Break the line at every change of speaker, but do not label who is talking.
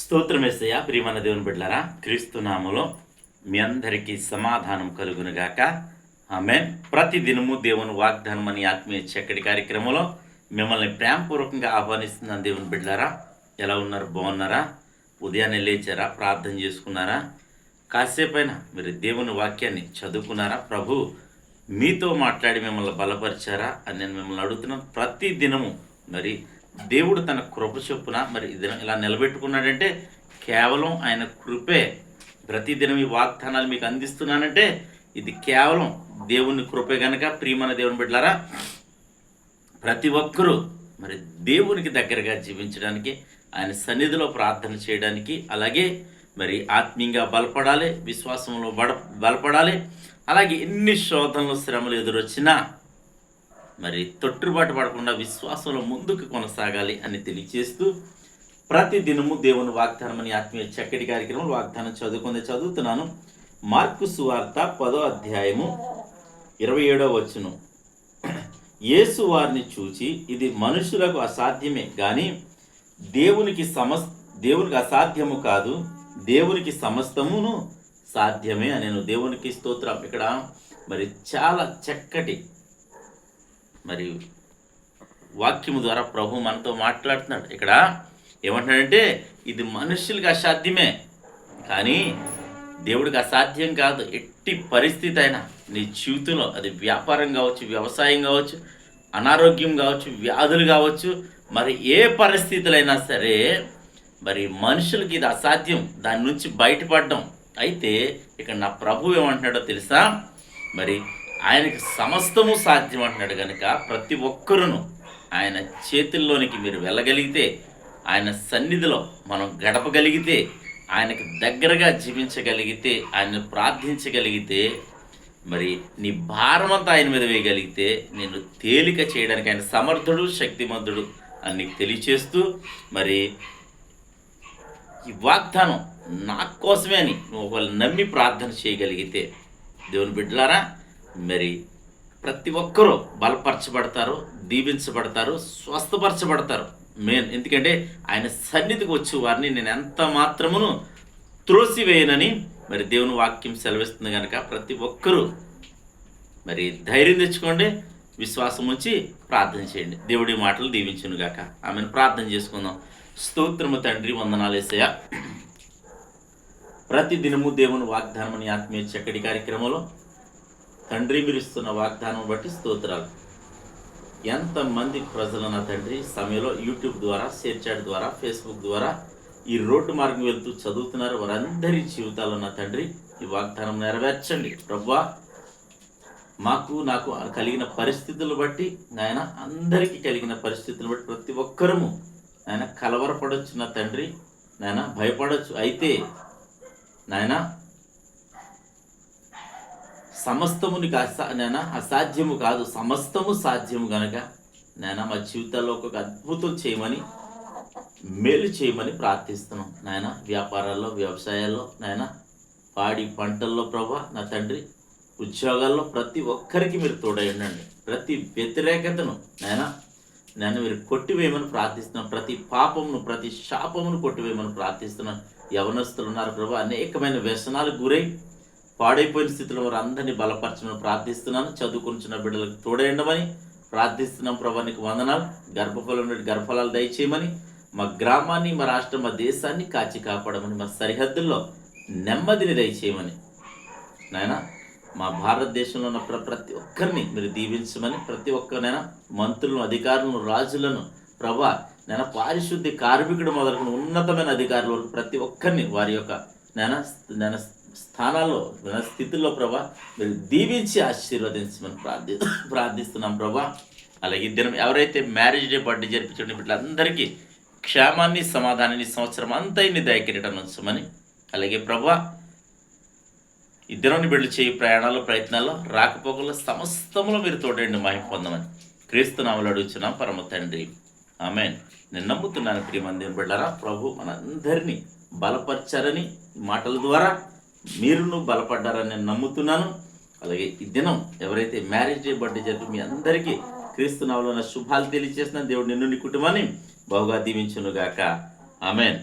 స్తోత్రం యేసయ్యా. ప్రియమైన దేవుని బిడ్డలారా, క్రీస్తు నామములో మీ అందరికీ సమాధానం కలుగునుగాక. ఆమేన్. ప్రతి దినము దేవుని వాగ్దానం అని ఆత్మీయ చక్కటి కార్యక్రమంలో మిమ్మల్ని ప్రేమపూర్వకంగా ఆహ్వానిస్తున్నాను. దేవుని బిడ్డలారా, ఎలా ఉన్నారు? బాగున్నారా? ఉదయాన్నే లేచారా? ప్రార్థన చేసుకున్నారా? కాసేపైనా మీరు దేవుని వాక్యాన్ని చదువుకున్నారా? ప్రభు మీతో మాట్లాడి మిమ్మల్ని బలపరిచారా అని నేను మిమ్మల్ని అడుగుతున్నాను. ప్రతి దినము మరి దేవుడు తన కృప చొప్పున మరి ఇది ఇలా నిలబెట్టుకున్నాడంటే కేవలం ఆయన కృపే. ప్రతిదినం ఈ వాగ్దానాలు మీకు అందిస్తున్నానంటే ఇది కేవలం దేవుని కృపే కనుక. ప్రియమైన దేవుని బిడ్డలారా, ప్రతి ఒక్కరూ మరి దేవునికి దగ్గరగా జీవించడానికి, ఆయన సన్నిధిలో ప్రార్థన చేయడానికి, అలాగే మరి ఆత్మీయంగా బలపడాలి, విశ్వాసంలో బలపడాలి. అలాగే ఎన్ని శోధనలు శ్రమలు ఎదురొచ్చినా మరి తొట్టుబాటు పడకుండా విశ్వాసంలో ముందుకు కొనసాగాలి అని తెలియజేస్తూ ప్రతి దినము దేవుని వాగ్దానం అని ఆత్మీయ చక్కటి కార్యక్రమం వాగ్దానం చదువుతున్నాను. మార్కు సువార్త 10వ అధ్యాయము 27వ వచనం. యేసు వారిని చూచి, ఇది మనుషులకు అసాధ్యమే కానీ దేవునికి అసాధ్యము కాదు, దేవునికి సమస్తమును సాధ్యమే అని. నేను దేవునికి స్తోత్రం. ఇక్కడ మరి చాలా చక్కటి మరి వాక్యము ద్వారా ప్రభు మనతో మాట్లాడుతున్నాడు. ఇక్కడ ఏమంటున్నాడంటే ఇది మనుషులకి అసాధ్యమే కానీ దేవుడికి అసాధ్యం కాదు. ఎట్టి పరిస్థితి అయినా నీ జీవితంలో, అది వ్యాపారం కావచ్చు, వ్యవసాయం కావచ్చు, అనారోగ్యం కావచ్చు, వ్యాధులు కావచ్చు, మరి ఏ పరిస్థితులైనా సరే మరి మనుషులకి ఇది అసాధ్యం, దాని నుంచి బయటపడడం. అయితే ఇక్కడ నా ప్రభు ఏమంటున్నాడో తెలుసా? మరి ఆయనకి సమస్తము సాధ్యం అంటున్నాడు కనుక ప్రతి ఒక్కరును ఆయన చేతుల్లోనికి మీరు వెళ్ళగలిగితే, ఆయన సన్నిధిలో మనం గడపగలిగితే, ఆయనకు దగ్గరగా జీవించగలిగితే, ఆయన ప్రార్థించగలిగితే, మరి నీ భారమంతా ఆయన మీద వేయగలిగితే నేను తేలిక చేయడానికి ఆయన సమర్థుడు, శక్తిమంతుడు అని నీకు తెలియచేస్తూ, మరి ఈ వాగ్దానం నా కోసమే అని నువ్వు ఒకళ్ళు నమ్మి ప్రార్థన చేయగలిగితే దేవుని బిడ్డలారా, మరి ప్రతి ఒక్కరూ బలపరచబడతారు, దీవించబడతారు, స్వస్థపరచబడతారు. ఎందుకంటే ఆయన సన్నిధికి వచ్చే వారిని నేను ఎంత మాత్రమును త్రోసివేయనని మరి దేవుని వాక్యం సెలవిస్తుంది కనుక ప్రతి ఒక్కరూ మరి ధైర్యం తెచ్చుకోండి, విశ్వాసం ఉంచి ప్రార్థన చేయండి. దేవుడి మాటలు దీవించునుగాక. ఆమెను ప్రార్థన చేసుకుందాం. స్తోత్రము తండ్రి, వందనాలు యేసయ్యా. ప్రతి దినము దేవుని వాగ్దానం అని ఆత్మీయ చక్కటి కార్యక్రమంలో తండ్రి మీరు ఇస్తున్న వాగ్దానం బట్టి స్తోత్రాలు. ఎంతమంది ప్రజలు నా తండ్రి సమయంలో యూట్యూబ్ ద్వారా, షేర్ చాట్ ద్వారా, ఫేస్బుక్ ద్వారా ఈ రోడ్డు మార్గం వెళ్తూ చదువుతున్నారు. వారందరి జీవితాల్లో నా తండ్రి ఈ వాగ్దానం నెరవేర్చండి ప్రభువా. నాకు కలిగిన పరిస్థితులు బట్టి నాయన, అందరికీ కలిగిన పరిస్థితులు బట్టి ప్రతి ఒక్కరము నాయన కలవరపడవచ్చు నా తండ్రి, నాయన భయపడవచ్చు. అయితే నాయన సమస్తము నీకు అసాధ్యము కాదు, సమస్తము సాధ్యము గనక నాయన మా జీవితాల్లో ఒక అద్భుతం చేయమని, మేలు చేయమని ప్రార్థిస్తున్నాం నాయన. వ్యాపారాల్లో, వ్యవసాయాల్లో నాయన, పాడి పంటల్లో ప్రభా నా తండ్రి, ఉద్యోగాల్లో ప్రతి ఒక్కరికి మీరు తోడైండండి. ప్రతి వ్యతిరేకతను నాయన మీరు కొట్టివేయమని ప్రార్థిస్తున్నాం. ప్రతి పాపమును, ప్రతి శాపమును కొట్టివేయమని ప్రార్థిస్తున్నాం. యవనస్తులు ఉన్నారు ప్రభా, అనేకమైన వ్యసనాలకు గురై పాడైపోయిన స్థితిలో వారు అందరినీ బలపరచమని ప్రార్థిస్తున్నాను. చదువుకుంటున్న బిడ్డలకు తోడేయండమని ప్రార్థిస్తున్నాం ప్రభా. నీకు వందనాలు. గర్భఫలం నుండి గర్భఫలాలు దయచేయమని, మా గ్రామాన్ని, మా రాష్ట్రం, మా దేశాన్ని కాచి కాపాడమని, మా సరిహద్దుల్లో నెమ్మదిని దయచేయమని నాయన, మా భారతదేశంలో ఉన్న ప్రతి ఒక్కరిని మీరు దీవించమని, ప్రతి ఒక్కరినైనా మంత్రులను, అధికారులను, రాజులను ప్రభా నేను పారిశుద్ధ్య కార్మికుడు మొదలుకొని ఉన్నతమైన అధికారుల వరకు ప్రతి ఒక్కరిని వారి యొక్క నేను స్థానాల్లో, స్థితిలో ప్రభా మీరు దీవించి ఆశీర్వదించమని ప్రార్థిస్తున్నాం ప్రభా. అలాగే దినం ఎవరైతే మ్యారేజ్ డే, బర్త్డే జరిపించండి వీళ్ళందరికీ క్షేమాన్ని, సమాధానాన్ని సంవత్సరం అంతా ఇన్ని దయకిరీటం ఉంచమని, అలాగే ప్రభా ఇద్దరిని బిడ్డలు చేయి ప్రయాణాలు, ప్రయత్నాల్లో, రాకపోకల్లో సమస్తములో మీరు తోడండి, మహిమ పొందమని క్రీస్తు నామములో అడుగుచున్నాం పరమ తండ్రి. ఆమేన్. నేను నమ్ముతున్నాను ప్రియమంది బిడ్డలారా, ప్రభు మనందరినీ బలపరిచారని, మాటల ద్వారా మీరును బలపడ్డారని నేను నమ్ముతున్నాను. అలాగే ఈ దినం ఎవరైతే మ్యారేజ్ డే, బర్త్డే జరిపి మీ అందరికీ క్రీస్తు నామములో శుభాలు తెలియజేసిన దేవుడు నిన్ను, నీ కుటుంబాన్ని బహుగా దీవించునుగాక. ఆమేన్.